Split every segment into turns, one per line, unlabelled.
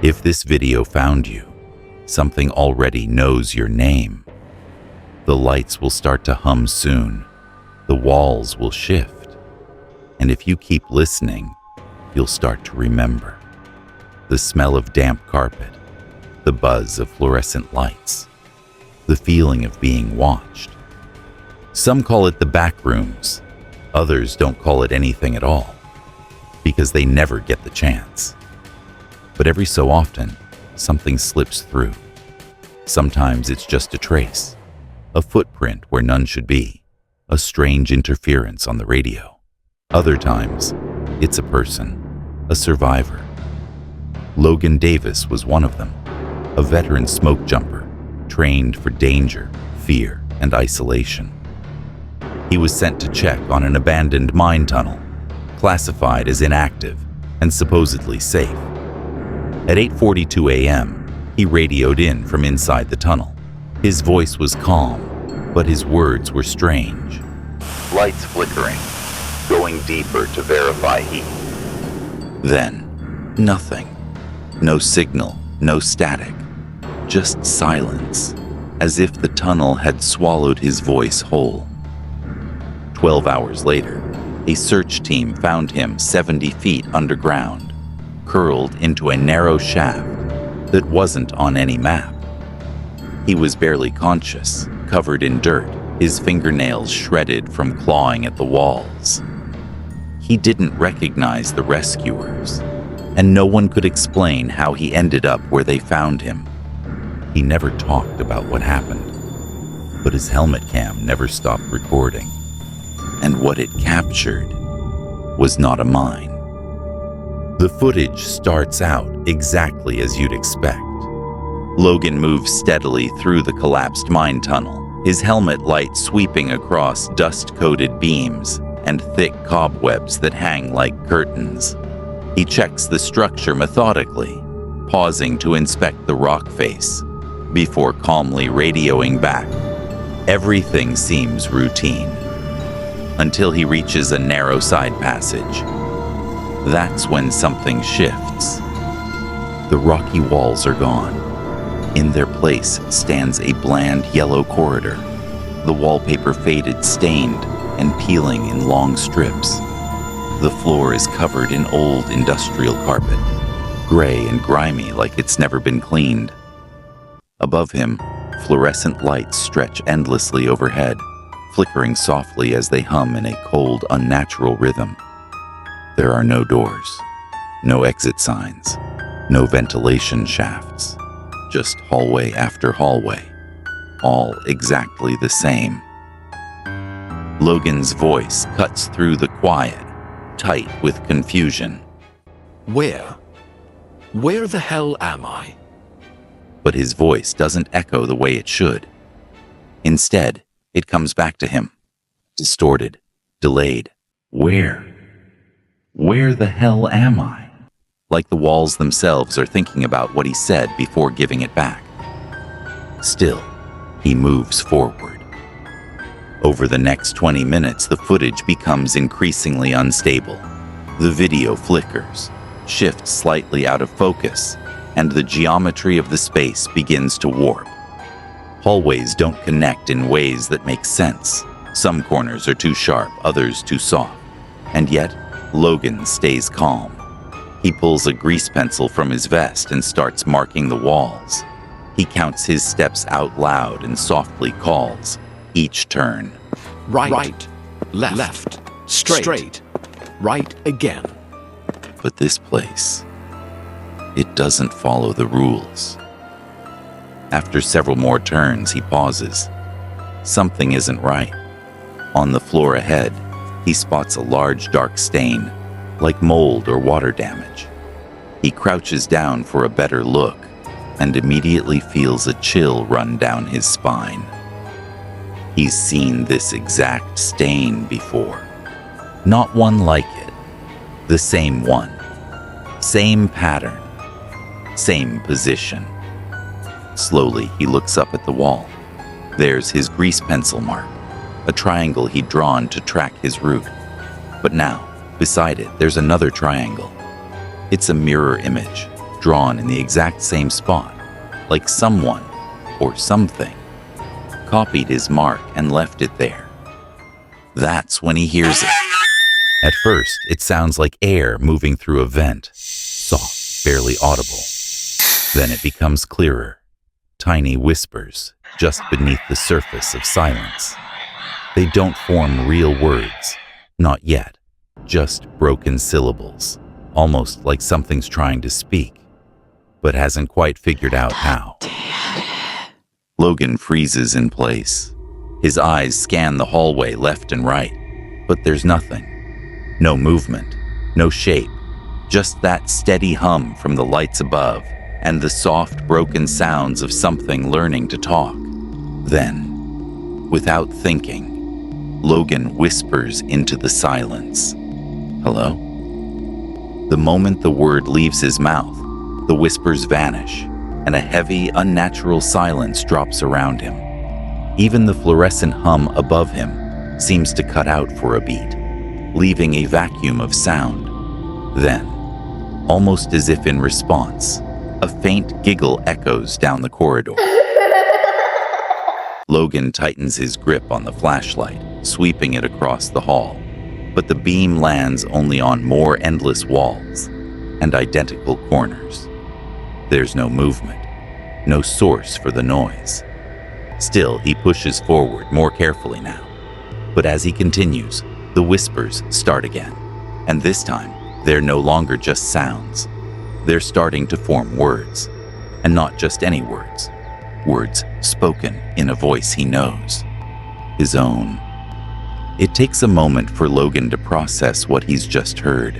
If this video found you, something already knows your name. The lights will start to hum soon. The walls will shift. And if you keep listening, you'll start to remember. The smell of damp carpet, the buzz of fluorescent lights, the feeling of being watched. Some call it the Backrooms. Others don't call it anything at all, because they never get the chance. But every so often, something slips through. Sometimes it's just a trace, a footprint where none should be, a strange interference on the radio. Other times, it's a person, a survivor. Logan Davis was one of them, a veteran smoke jumper, trained for danger, fear, and isolation. He was sent to check on an abandoned mine tunnel, classified as inactive and supposedly safe. At 8:42 a.m., he radioed in from inside the tunnel. His voice was calm, but his words were strange. Lights flickering, going deeper to verify heat. Then, nothing. No signal, no static, just silence, as if the tunnel had swallowed his voice whole. 12 hours later, a search team found him 70 feet underground, curled into a narrow shaft that wasn't on any map. He was barely conscious, covered in dirt, his fingernails shredded from clawing at the walls. He didn't recognize the rescuers, and no one could explain how he ended up where they found him. He never talked about what happened, but his helmet cam never stopped recording. And what it captured was not a mine. The footage starts out exactly as you'd expect. Logan moves steadily through the collapsed mine tunnel, his helmet light sweeping across dust-coated beams and thick cobwebs that hang like curtains. He checks the structure methodically, pausing to inspect the rock face, before calmly radioing back. Everything seems routine, until he reaches a narrow side passage. That's when something shifts. The rocky walls are gone. In their place stands a bland yellow corridor, the wallpaper faded, stained, and peeling in long strips. The floor is covered in old industrial carpet, gray and grimy like it's never been cleaned. Above him, fluorescent lights stretch endlessly overhead, flickering softly as they hum in a cold, unnatural rhythm. There are no doors, no exit signs, no ventilation shafts, just hallway after hallway, all exactly the same. Logan's voice cuts through the quiet, tight with confusion.
Where the hell am I?
But his voice doesn't echo the way it should. Instead, it comes back to him, distorted, delayed. Where the hell am I? Like the walls themselves are thinking about what he said before giving it back. Still, he moves forward. Over the next 20 minutes, the footage becomes increasingly unstable. The video flickers, shifts slightly out of focus, and the geometry of the space begins to warp. Hallways don't connect in ways that make sense. Some corners are too sharp, others too soft. And yet, Logan stays calm. He pulls a grease pencil from his vest and starts marking the walls. He counts his steps out loud and softly calls, each turn.
Right, left, straight, right again.
But this place, it doesn't follow the rules. After several more turns, he pauses. Something isn't right. On the floor ahead, he spots a large dark stain, like mold or water damage. He crouches down for a better look and immediately feels a chill run down his spine. He's seen this exact stain before. Not one like it. The same one. Same pattern. Same position. Slowly, he looks up at the wall. There's his grease pencil mark, a triangle he'd drawn to track his route. But now, beside it, there's another triangle. It's a mirror image, drawn in the exact same spot, like someone or something copied his mark and left it there. That's when he hears it. At first, it sounds like air moving through a vent, soft, barely audible. Then it becomes clearer, tiny whispers just beneath the surface of silence. They don't form real words, not yet, just broken syllables, almost like something's trying to speak, but hasn't quite figured out how. Logan freezes in place. His eyes scan the hallway left and right, but there's nothing. No movement, no shape, just that steady hum from the lights above and the soft, broken sounds of something learning to talk. Then, without thinking, Logan whispers into the silence. Hello? The moment the word leaves his mouth, the whispers vanish, and a heavy, unnatural silence drops around him. Even the fluorescent hum above him seems to cut out for a beat, leaving a vacuum of sound. Then, almost as if in response, a faint giggle echoes down the corridor. Logan tightens his grip on the flashlight, sweeping it across the hall, but the beam lands only on more endless walls and identical corners. There's no movement, no source for the noise. Still, he pushes forward more carefully now. But as he continues, the whispers start again. And this time, they're no longer just sounds. They're starting to form words. And not just any words. Words spoken in a voice he knows. His own. It takes a moment for Logan to process what he's just heard.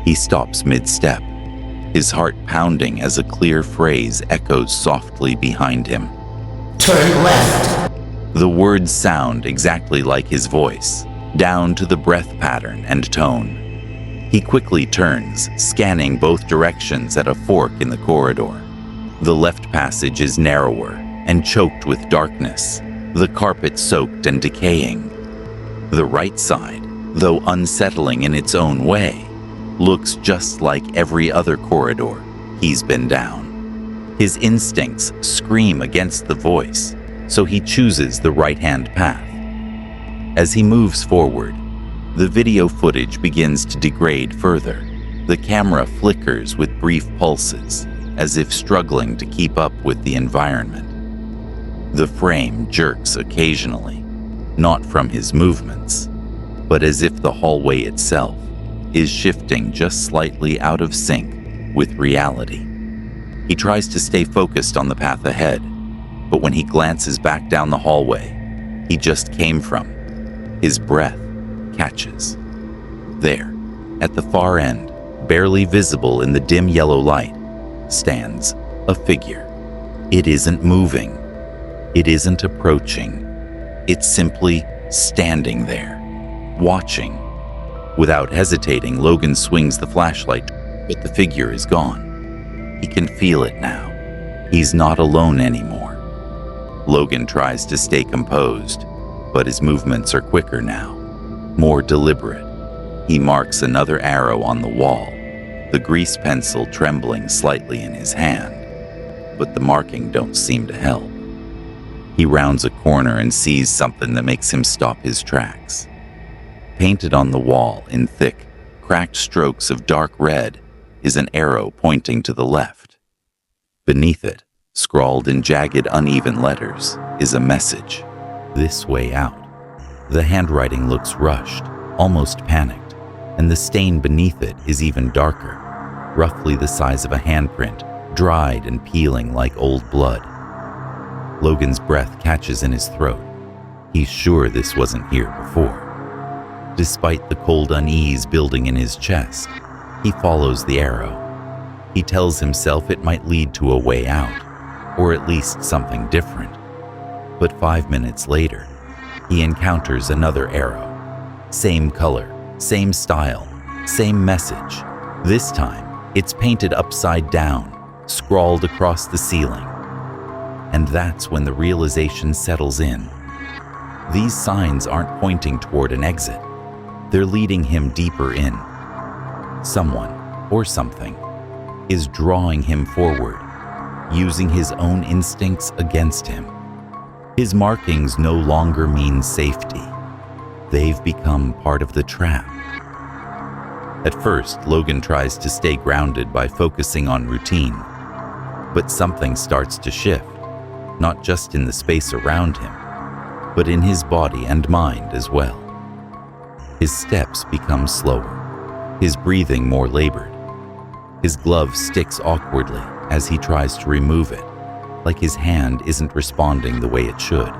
He stops mid-step, his heart pounding as a clear phrase echoes softly behind him.
Turn left.
The words sound exactly like his voice, down to the breath pattern and tone. He quickly turns, scanning both directions at a fork in the corridor. The left passage is narrower and choked with darkness, the carpet soaked and decaying. The right side, though unsettling in its own way, looks just like every other corridor he's been down. His instincts scream against the voice, so he chooses the right-hand path. As he moves forward, the video footage begins to degrade further. The camera flickers with brief pulses, as if struggling to keep up with the environment. The frame jerks occasionally, not from his movements, but as if the hallway itself is shifting just slightly out of sync with reality. He tries to stay focused on the path ahead, but when he glances back down the hallway he just came from, his breath catches. There, at the far end, barely visible in the dim yellow light, stands a figure. It isn't moving. It isn't approaching. It's simply standing there, watching. Without hesitating, Logan swings the flashlight, but the figure is gone. He can feel it now. He's not alone anymore. Logan tries to stay composed, but his movements are quicker now, more deliberate. He marks another arrow on the wall, the grease pencil trembling slightly in his hand, but the marking don't seem to help. He rounds a corner and sees something that makes him stop his tracks. Painted on the wall in thick, cracked strokes of dark red is an arrow pointing to the left. Beneath it, scrawled in jagged, uneven letters, is a message. This way out. The handwriting looks rushed, almost panicked, and the stain beneath it is even darker, roughly the size of a handprint, dried and peeling like old blood. Logan's breath catches in his throat. He's sure this wasn't here before. Despite the cold unease building in his chest, he follows the arrow. He tells himself it might lead to a way out, or at least something different. But 5 minutes later, he encounters another arrow. Same color, same style, same message. This time, it's painted upside down, scrawled across the ceiling. And that's when the realization settles in. These signs aren't pointing toward an exit. They're leading him deeper in. Someone, or something, is drawing him forward, using his own instincts against him. His markings no longer mean safety. They've become part of the trap. At first, Logan tries to stay grounded by focusing on routine, but something starts to shift, not just in the space around him, but in his body and mind as well. His steps become slower, his breathing more labored. His glove sticks awkwardly as he tries to remove it, like his hand isn't responding the way it should.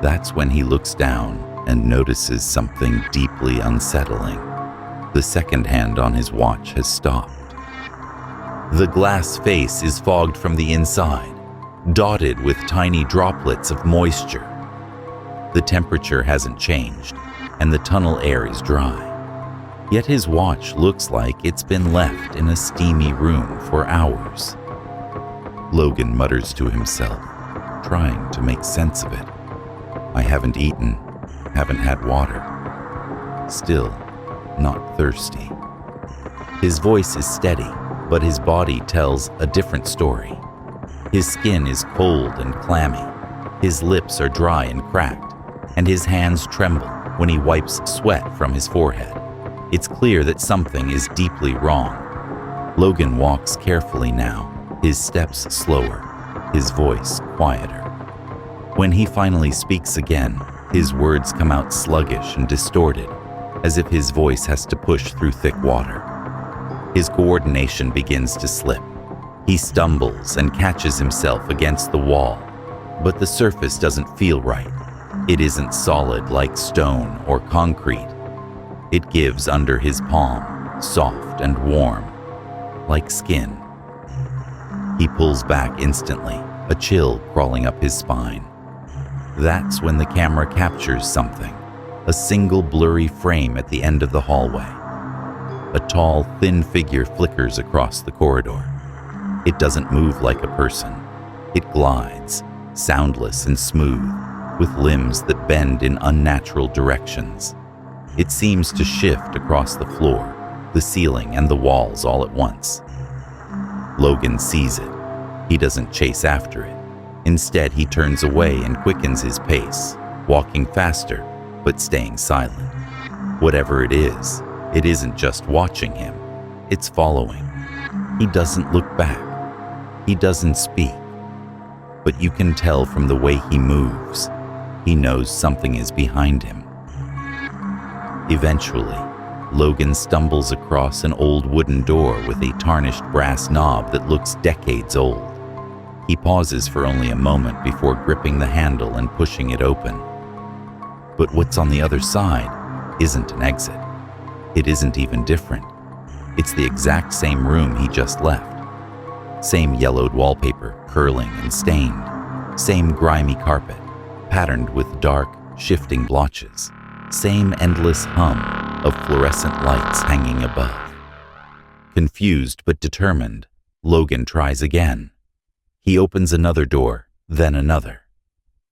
That's when he looks down and notices something deeply unsettling. The second hand on his watch has stopped. The glass face is fogged from the inside, dotted with tiny droplets of moisture. The temperature hasn't changed, and the tunnel air is dry. Yet his watch looks like it's been left in a steamy room for hours. Logan mutters to himself, trying to make sense of it. I haven't eaten, haven't had water. Still, not thirsty. His voice is steady, but his body tells a different story. His skin is cold and clammy. His lips are dry and cracked, and his hands tremble when he wipes sweat from his forehead. It's clear that something is deeply wrong. Logan walks carefully now, his steps slower, his voice quieter. When he finally speaks again, his words come out sluggish and distorted, as if his voice has to push through thick water. His coordination begins to slip. He stumbles and catches himself against the wall, but the surface doesn't feel right. It isn't solid like stone or concrete. It gives under his palm, soft and warm, like skin. He pulls back instantly, a chill crawling up his spine. That's when the camera captures something, a single blurry frame at the end of the hallway. A tall, thin figure flickers across the corridor. It doesn't move like a person. It glides, soundless and smooth, with limbs that bend in unnatural directions. It seems to shift across the floor, the ceiling, and the walls all at once. Logan sees it. He doesn't chase after it. Instead, he turns away and quickens his pace, walking faster, but staying silent. Whatever it isn't just watching him, it's following. He doesn't look back. He doesn't speak. But you can tell from the way he moves. He knows something is behind him. Eventually, Logan stumbles across an old wooden door with a tarnished brass knob that looks decades old. He pauses for only a moment before gripping the handle and pushing it open. But what's on the other side isn't an exit. It isn't even different. It's the exact same room he just left. Same yellowed wallpaper, curling and stained. Same grimy carpet, patterned with dark, shifting blotches. Same endless hum of fluorescent lights hanging above. Confused but determined, Logan tries again. He opens another door, then another.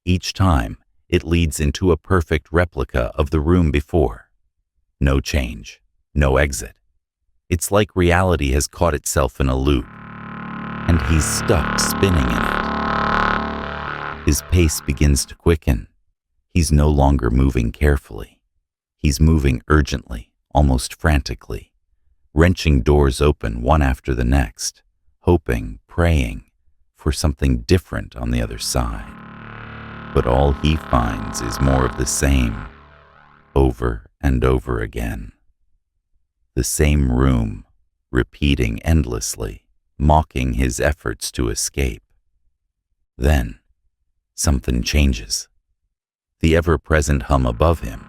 Each time, it leads into a perfect replica of the room before. No change, no exit. It's like reality has caught itself in a loop, and he's stuck spinning in it. His pace begins to quicken. He's no longer moving carefully. He's moving urgently, almost frantically, wrenching doors open one after the next, hoping, praying for something different on the other side. But all he finds is more of the same, over and over again. The same room, repeating endlessly, mocking his efforts to escape. Then, something changes. The ever-present hum above him,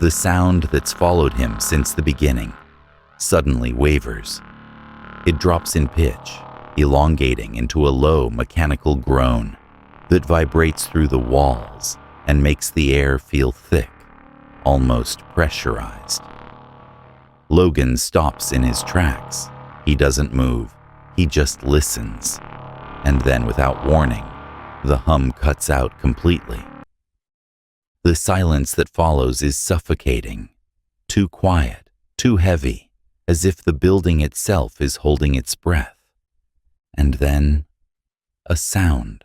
the sound that's followed him since the beginning, suddenly wavers. It drops in pitch, elongating into a low mechanical groan that vibrates through the walls and makes the air feel thick, almost pressurized. Logan stops in his tracks. He doesn't move, he just listens. And then, without warning, the hum cuts out completely. The silence that follows is suffocating, too quiet, too heavy, as if the building itself is holding its breath. And then, a sound.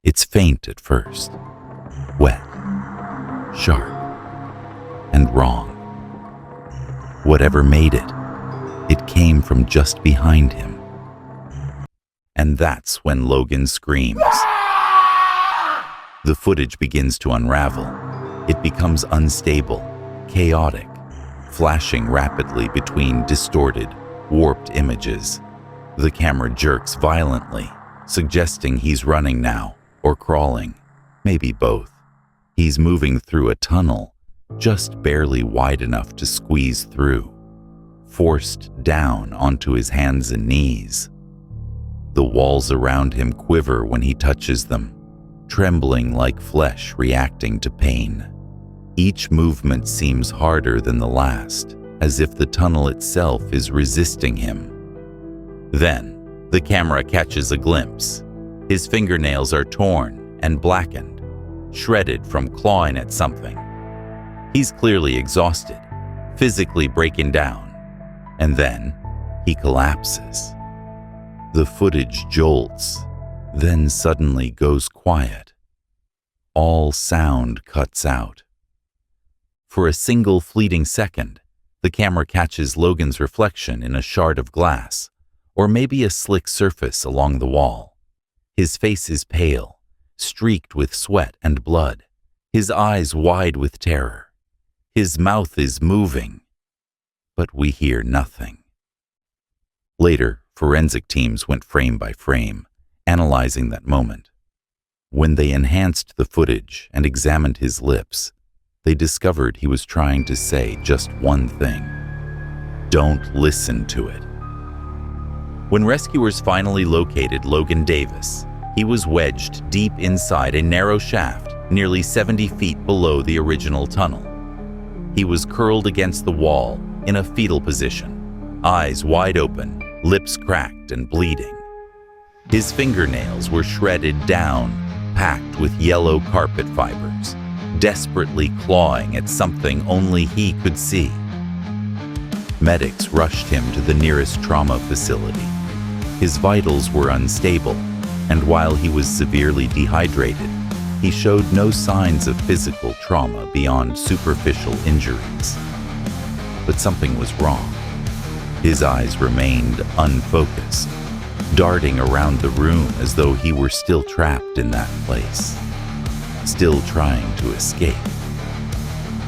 It's faint at first, wet, sharp, and wrong. Whatever made it, it came from just behind him. And that's when Logan screams. The footage begins to unravel. It becomes unstable, chaotic, flashing rapidly between distorted, warped images. The camera jerks violently, suggesting he's running now, or crawling, maybe both. He's moving through a tunnel, just barely wide enough to squeeze through, forced down onto his hands and knees. The walls around him quiver when he touches them, trembling like flesh reacting to pain. Each movement seems harder than the last, as if the tunnel itself is resisting him. Then, the camera catches a glimpse. His fingernails are torn and blackened, shredded from clawing at something. He's clearly exhausted, physically breaking down, and then he collapses. The footage jolts, then suddenly goes quiet. All sound cuts out. For a single fleeting second, the camera catches Logan's reflection in a shard of glass, or maybe a slick surface along the wall. His face is pale, streaked with sweat and blood, his eyes wide with terror. His mouth is moving, but we hear nothing. Later, forensic teams went frame by frame, analyzing that moment. When they enhanced the footage and examined his lips, they discovered he was trying to say just one thing: don't listen to it. When rescuers finally located Logan Davis, he was wedged deep inside a narrow shaft nearly 70 feet below the original tunnel. He was curled against the wall in a fetal position, eyes wide open, lips cracked and bleeding. His fingernails were shredded down, packed with yellow carpet fibers, desperately clawing at something only he could see. Medics rushed him to the nearest trauma facility. His vitals were unstable, and while he was severely dehydrated, he showed no signs of physical trauma beyond superficial injuries. But something was wrong. His eyes remained unfocused, darting around the room as though he were still trapped in that place, still trying to escape.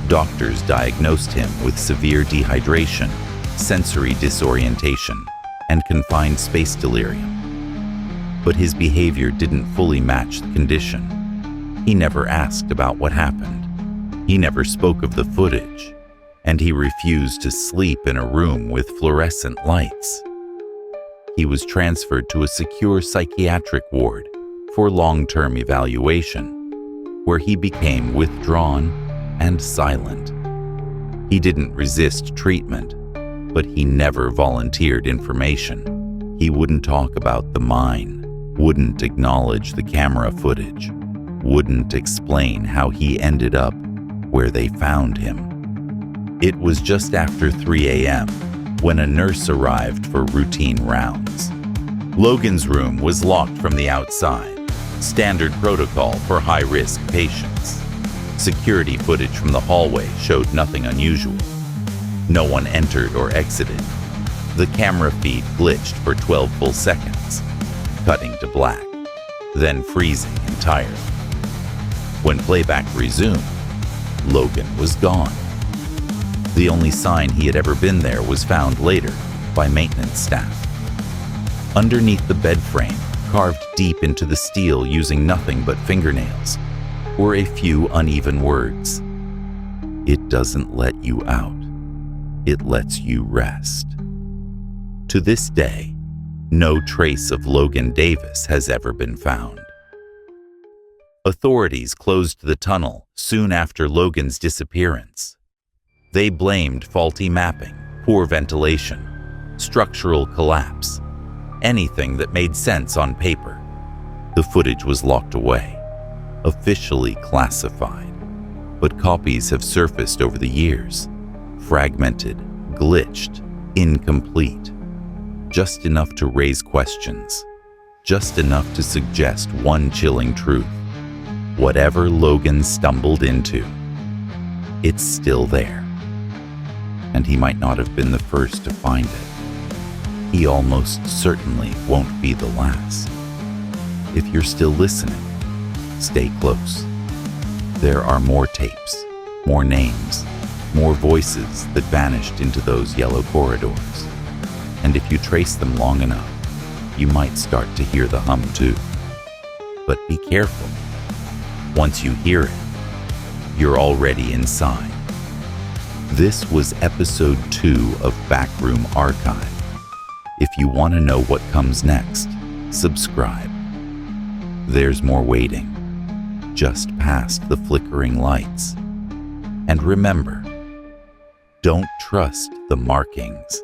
Doctors diagnosed him with severe dehydration, sensory disorientation, and confined space delirium. But his behavior didn't fully match the condition. He never asked about what happened. He never spoke of the footage, and he refused to sleep in a room with fluorescent lights. He was transferred to a secure psychiatric ward for long-term evaluation, where he became withdrawn and silent. He didn't resist treatment, but he never volunteered information. He wouldn't talk about the mine, wouldn't acknowledge the camera footage, wouldn't explain how he ended up where they found him. It was just after 3 a.m. when a nurse arrived for routine rounds. Logan's room was locked from the outside, standard protocol for high-risk patients. Security footage from the hallway showed nothing unusual. No one entered or exited. The camera feed glitched for 12 full seconds, cutting to black, then freezing entirely. When playback resumed, Logan was gone. The only sign he had ever been there was found later by maintenance staff. Underneath the bed frame, carved deep into the steel using nothing but fingernails, were a few uneven words. It doesn't let you out. It lets you rest. To this day, no trace of Logan Davis has ever been found. Authorities closed the tunnel soon after Logan's disappearance. They blamed faulty mapping, poor ventilation, structural collapse, anything that made sense on paper. The footage was locked away, officially classified, but copies have surfaced over the years, Fragmented, glitched, incomplete. Just enough to raise questions. Just enough to suggest one chilling truth. Whatever Logan stumbled into, it's still there. And he might not have been the first to find it. He almost certainly won't be the last. If you're still listening, stay close. There are more tapes, more names, more voices that vanished into those yellow corridors. And if you trace them long enough, you might start to hear the hum too. But be careful. Once you hear it, you're already inside. This was episode 2 of Backroom Archive. If you want to know what comes next, subscribe. There's more waiting, just past the flickering lights. And remember, don't trust the markings.